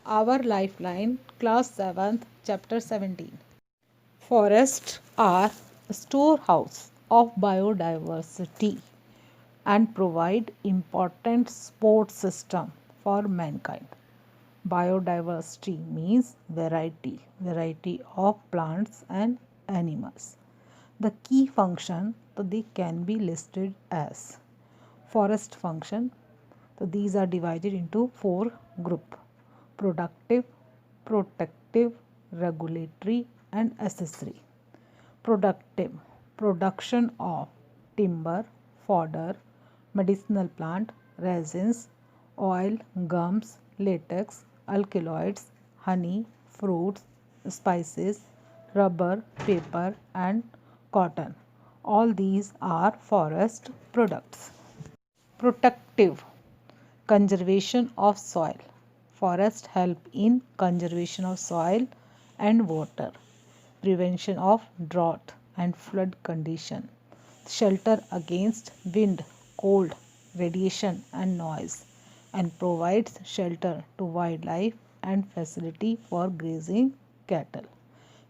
Our Lifeline, Class 7th, Chapter 17. Forests are a storehouse of biodiversity and provide important support system for mankind. Biodiversity means variety of plants and animals. The key function that they can be listed as forest function. So these are divided into four group: productive, protective, regulatory and accessory. Productive: production of timber, fodder, medicinal plant, resins, oil, gums, latex, alkaloids, honey, fruits, spices, rubber, paper and cotton. All these are forest products. Protective: conservation of soil. Forests help in conservation of soil and water, prevention of drought and flood condition, shelter against wind, cold, radiation and noise, and provides shelter to wildlife and facility for grazing cattle.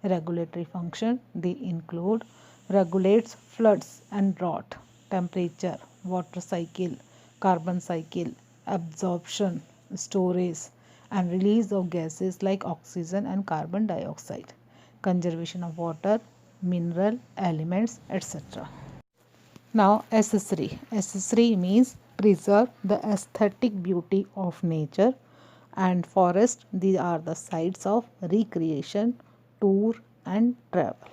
Regulatory function: they include regulates floods and drought, temperature, water cycle, carbon cycle, absorption, storage and release of gases like oxygen and carbon dioxide, conservation of water, mineral elements, etc. Now accessory. Accessory means preserve the aesthetic beauty of nature, and forest, these are the sites of recreation, tour and travel.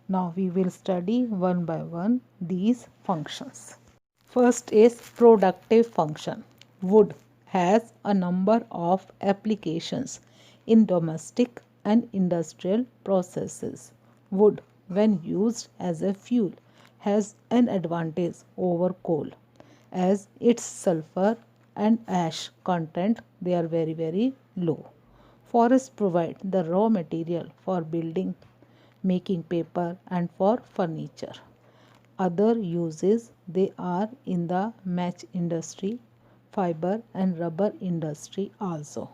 Now we will study one by one these functions. First is productive function. Wood has a number of applications in domestic and industrial processes. Wood, when used as a fuel, has an advantage over coal, as its sulfur and ash content, they are very low. Forests provide the raw material for building, making paper and for furniture. Other uses, they are in the match industry, fiber and rubber industry also.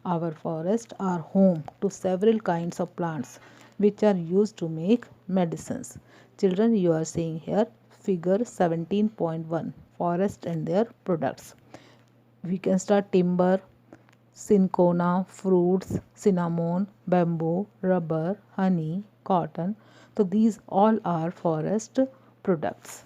Our forests are home to several kinds of plants which are used to make medicines. Children, you are seeing here figure 17.1, forest and their products. We can start timber, cinchona, fruits, cinnamon, bamboo, rubber, honey, cotton. So these all are forest products.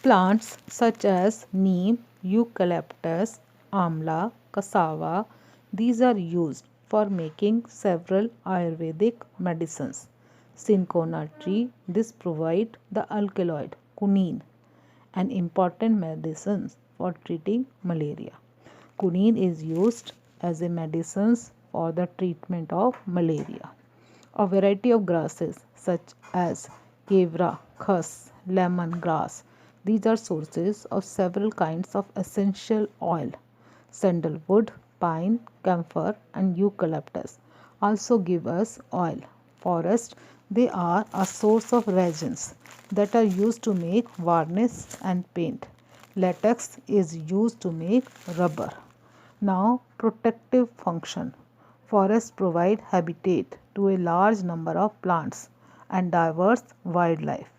Plants such as neem, eucalyptus, amla, cassava, these are used for making several Ayurvedic medicines. Cinchona tree, this provide the alkaloid quinine, an important medicine for treating malaria. Quinine is used as a medicine for the treatment of malaria. A variety of grasses such as kevra, khas, lemon grass, these are sources of several kinds of essential oil. Sandalwood, pine, camphor and eucalyptus also give us oil. Forests, they are a source of resins that are used to make varnish and paint. Latex is used to make rubber. Now, protective function. Forests provide habitat to a large number of plants and diverse wildlife.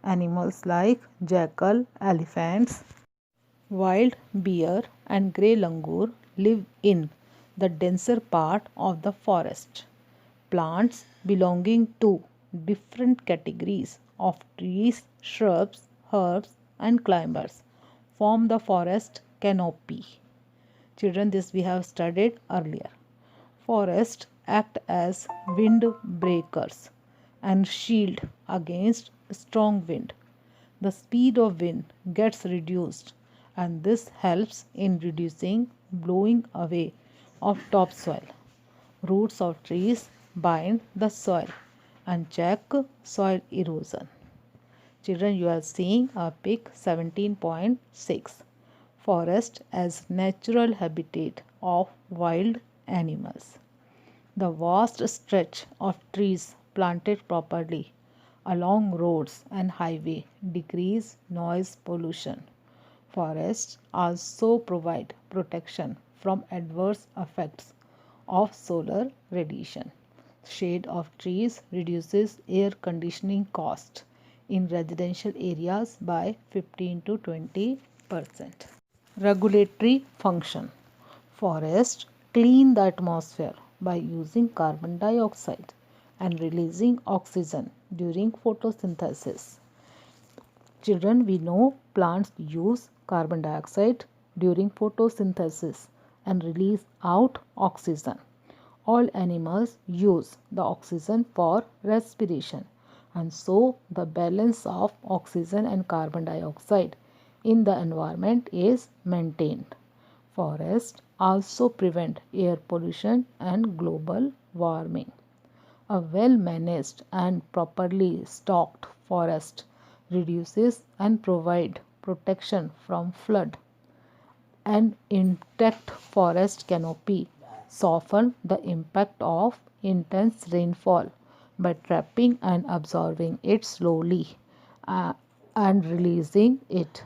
Animals like jackal, elephants, wild bear and grey langur live in the denser part of the forest. Plants belonging to different categories of trees, shrubs, herbs and climbers form the forest canopy. Children, this we have studied earlier. Forests act as wind breakers and shield against strong wind. The speed of wind gets reduced, and this helps in reducing blowing away of topsoil. Roots of trees bind the soil and check soil erosion. Children, you are seeing a pic 17.6. Forest as natural habitat of wild animals. The vast stretch of trees planted properly along roads and highway decrease noise pollution. Forests also provide protection from adverse effects of solar radiation. Shade of trees reduces air conditioning cost in residential areas by 15 to 20%. Regulatory function. Forests clean the atmosphere by using carbon dioxide and releasing oxygen during photosynthesis. Children, we know plants use carbon dioxide during photosynthesis and release out oxygen. All animals use the oxygen for respiration, and so the balance of oxygen and carbon dioxide in the environment is maintained. Forests also prevent air pollution and global warming. A well managed and properly stocked forest reduces and provides protection from flood. An intact forest canopy softens the impact of intense rainfall by trapping and absorbing it slowly uh, and releasing it.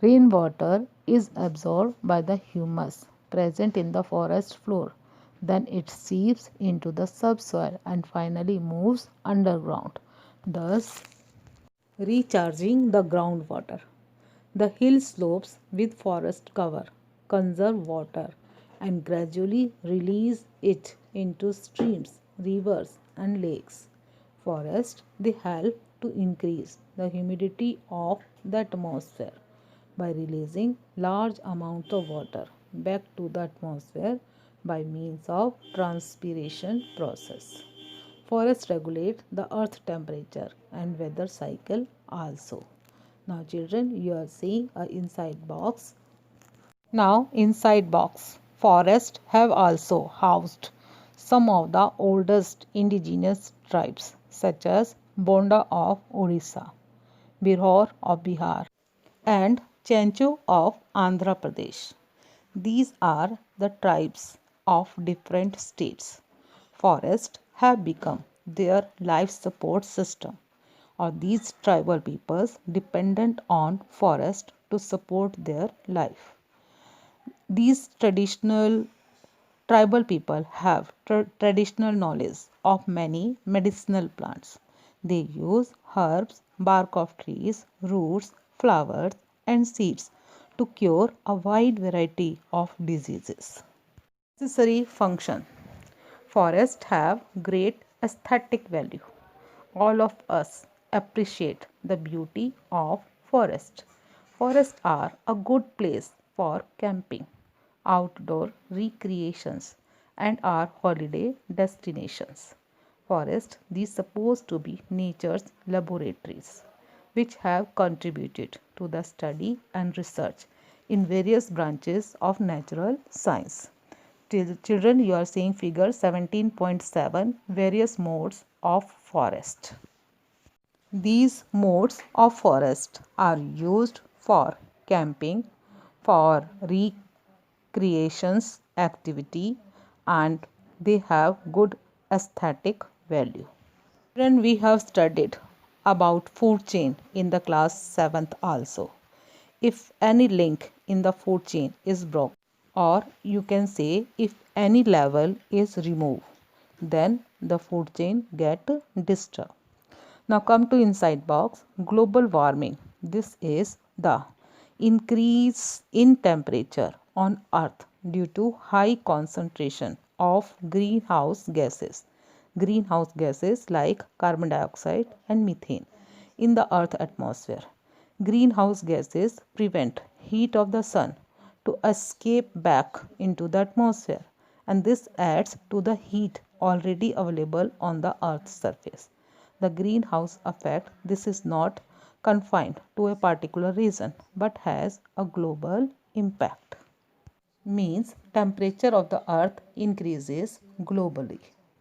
Rainwater is absorbed by the humus present in the forest floor. Then it seeps into the subsoil and finally moves underground, thus recharging the groundwater. The hill slopes with forest cover conserve water and gradually release it into streams, rivers, and lakes. Forests they help to increase the humidity of the atmosphere by releasing large amounts of water back to the atmosphere by means of transpiration process. Forests regulate the earth temperature and weather cycle also. Now children, you are seeing a inside box. Now inside box, forests have also housed some of the oldest indigenous tribes such as Bonda of Odisha, Birhor of Bihar, and Chencho of Andhra Pradesh. These are the tribes of different states. Forests have become their life support system, or these tribal peoples dependent on forest to support their life. These traditional tribal people have traditional knowledge of many medicinal plants. They use herbs, bark of trees, roots, flowers, and seeds to cure a wide variety of diseases. Necessary function. Forests have great aesthetic value. All of us appreciate the beauty of forest. Forests are a good place for camping, outdoor recreations, and are holiday destinations. Forests these supposed to be nature's laboratories, which have contributed to the study and research in various branches of natural science. Children, you are seeing figure 17.7 various modes of forest. These modes of forest are used for camping, for recreations activity, and they have good aesthetic value. Children, we have studied about food chain in the class 7th also. If any link in the food chain is broken, or you can say if any level is removed, then the food chain get disturbed. Now come to inside box. Global warming. This is the increase in temperature on earth due to high concentration of greenhouse gases. Greenhouse gases like carbon dioxide and methane in the earth atmosphere. Greenhouse gases prevent heat of the sun to escape back into the atmosphere, and this adds to the heat already available on the earth's surface. The greenhouse effect this is not confined to a particular region but has a global impact. Means temperature of the earth increases globally.